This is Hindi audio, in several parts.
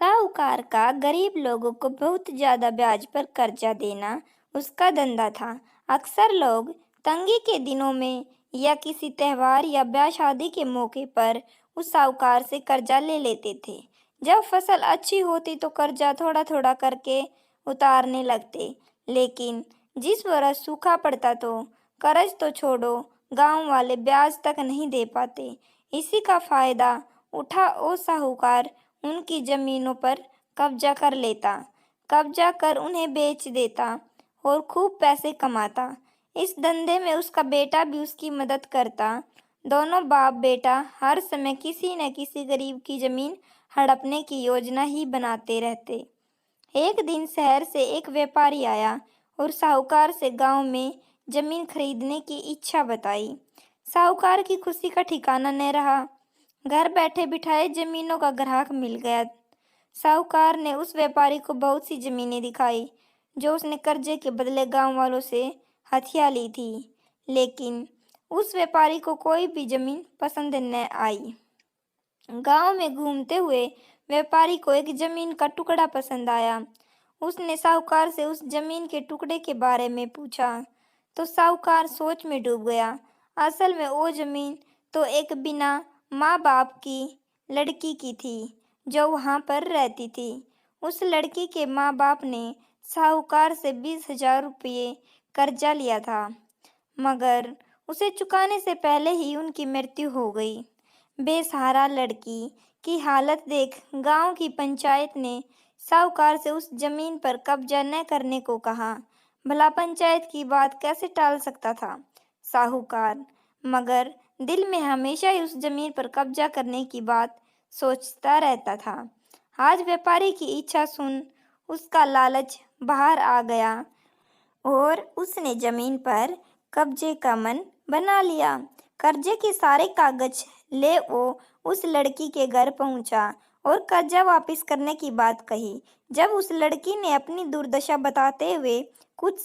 साहूकार का गरीब लोगों को बहुत ज्यादा ब्याज पर कर्जा देना उसका धंधा था। अक्सर लोग तंगी के दिनों में या किसी त्योहार या ब्याह शादी के मौके पर उस साहूकार से कर्जा ले लेते थे। जब फसल अच्छी होती तो कर्जा थोड़ा थोड़ा करके उतारने लगते, लेकिन जिस बरस सूखा पड़ता तो कर्ज तो छोड़ो, गांव वाले ब्याज तक नहीं दे पाते। इसी का फायदा उठा वो साहूकार उनकी जमीनों पर कब्जा कर लेता, कब्जा कर उन्हें बेच देता और खूब पैसे कमाता। इस धंधे में उसका बेटा भी उसकी मदद करता। दोनों बाप बेटा हर समय किसी न किसी गरीब की जमीन हड़पने की योजना ही बनाते रहते। एक दिन शहर से एक व्यापारी आया और साहूकार से गांव में जमीन खरीदने की इच्छा बताई। साहूकार की खुशी का ठिकाना न रहा। घर बैठे बिठाए जमीनों का ग्राहक मिल गया। साहूकार ने उस व्यापारी को बहुत सी जमीनें दिखाई जो उसने कर्जे के बदले गांव वालों से हथिया ली थी, लेकिन उस व्यापारी को कोई भी जमीन पसंद न आई। गांव में घूमते हुए व्यापारी को एक जमीन का टुकड़ा पसंद आया। उसने साहूकार से उस जमीन के टुकड़े के बारे में पूछा तो साहूकार सोच में डूब गया। असल में वो जमीन तो एक बिना माँ बाप की लड़की की थी जो वहां पर रहती थी। उस लड़की के माँ बाप ने साहूकार से 20,000 रुपये कर्जा लिया था, मगर उसे चुकाने से पहले ही उनकी मृत्यु हो गई। बेसहारा लड़की की हालत देख गांव की पंचायत ने साहूकार से उस जमीन पर कब्जा न करने को कहा। भला पंचायत की बात कैसे टाल सकता था साहूकार, मगर दिल में हमेशा ही उस जमीन पर कब्जा करने की बात सोचता रहता था। आज व्यापारी की इच्छा सुन उसका लालच बाहर आ गया और उसने जमीन पर कब्जे का मन बना लिया। कर्जे के सारे कागज ले वो उस लड़की के घर पहुंचा और कर्जा वापस करने की बात कही। जब उस लड़की ने अपनी दुर्दशा बताते हुए कुछ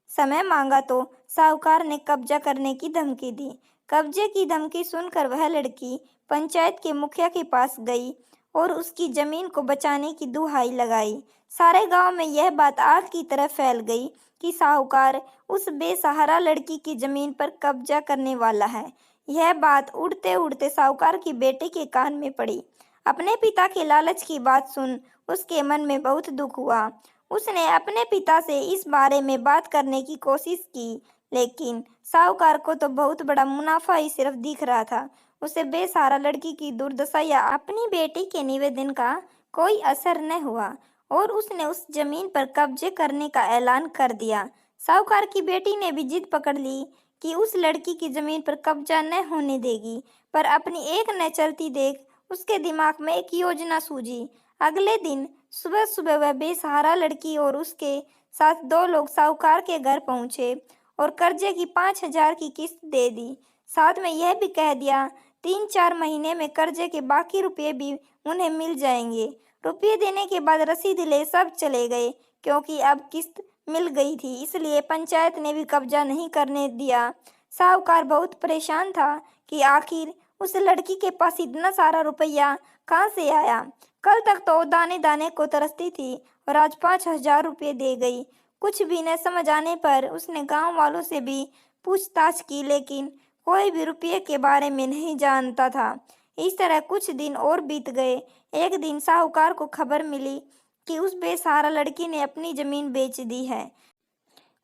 समय मांगा तो साहूकार ने कब्जा करने की धमकी दी। कब्जे की धमकी सुनकर वह लड़की पंचायत के मुखिया के पास गई और उसकी जमीन को बचाने की दुहाई लगाई। सारे गांव में यह बात आग की तरह फैल गई कि साहूकार उस बेसहारा लड़की की जमीन पर कब्जा करने वाला है। यह बात उड़ते उड़ते साहूकार की बेटे के कान में पड़ी। अपने पिता के लालच की बात सुन उसके मन में बहुत दुख हुआ। उसने अपने पिता से इस बारे में बात करने की कोशिश की, लेकिन साहूकार को तो बहुत बड़ा मुनाफा ही सिर्फ दिख रहा था। उसे बेसहारा लड़की की दुर्दशा या अपनी बेटी के निवेदन का कोई असर न हुआ और उसने उस जमीन पर कब्जे करने का ऐलान कर दिया। साहूकार की बेटी ने भी जिद पकड़ ली कि उस लड़की की जमीन पर कब्जा न होने देगी, पर अपनी एक न चलती देख उसके दिमाग में एक योजना सूझी। अगले दिन सुबह सुबह वह बेसहारा लड़की और उसके साथ दो लोग साहूकार के घर पहुंचे और कर्जे की 5,000 की किस्त दे दी। साथ में यह भी कह दिया 3-4 महीने में कर्जे के बाकी रुपये भी उन्हें मिल जाएंगे। रुपये देने के बाद रसीद ले सब चले गए, क्योंकि अब किस्त मिल गई थी, इसलिए पंचायत ने भी कब्जा नहीं करने दिया। साहूकार बहुत परेशान था कि आखिर उस लड़की के पास इतना सारा रुपया कहाँ से आया। कल तक तो दाने दाने को तरसती थी और आज 5,000 रुपये दे गई। कुछ भी न समझ आने पर उसने गांव वालों से भी पूछताछ की, लेकिन कोई भी रुपये के बारे में नहीं जानता था। इस तरह कुछ दिन और बीत गए। एक दिन साहूकार को खबर मिली कि उस बेसहारा लड़की ने अपनी जमीन बेच दी है।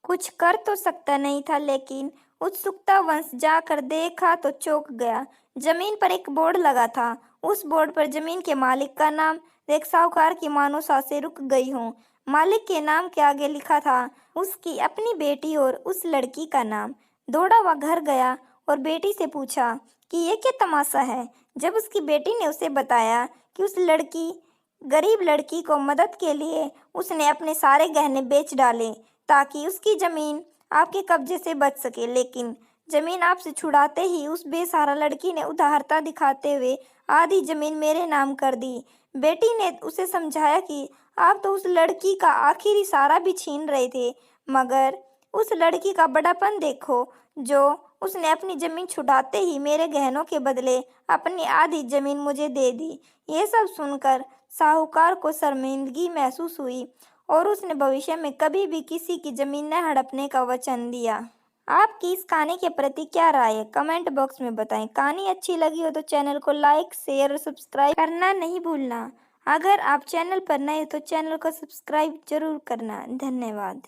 कुछ कर तो सकता नहीं था, लेकिन उत्सुकतावश जाकर देखा तो चौंक गया। जमीन पर एक बोर्ड लगा था। उस बोर्ड पर जमीन के मालिक का नाम देख साहूकार की मानो सांसें रुक गई हों। मालिक के नाम के आगे लिखा था उसकी अपनी बेटी और उस लड़की का नाम। दौड़ा हुआ घर गया और बेटी से पूछा कि ये क्या तमाशा है। जब उसकी बेटी ने उसे बताया कि उस लड़की गरीब लड़की को मदद के लिए उसने अपने सारे गहने बेच डाले ताकि उसकी जमीन आपके कब्जे से बच सके, लेकिन जमीन आपसे छुड़ाते ही उस बेसहारा लड़की ने उदारता दिखाते हुए आधी जमीन मेरे नाम कर दी। बेटी ने उसे समझाया कि आप तो उस लड़की का आखिरी सहारा भी छीन रहे थे, मगर उस लड़की का बड़ापन देखो जो उसने अपनी जमीन छुड़ाते ही मेरे गहनों के बदले अपनी आधी जमीन मुझे दे दी। ये सब सुनकर साहूकार को शर्मिंदगी महसूस हुई और उसने भविष्य में कभी भी किसी की जमीन न हड़पने का वचन दिया। आपकी इस कहानी के प्रति क्या राय है, कमेंट बॉक्स में बताएं। कहानी अच्छी लगी हो तो चैनल को लाइक, शेयर और सब्सक्राइब करना नहीं भूलना। अगर आप चैनल पर नए हो तो चैनल को सब्सक्राइब जरूर करना। धन्यवाद।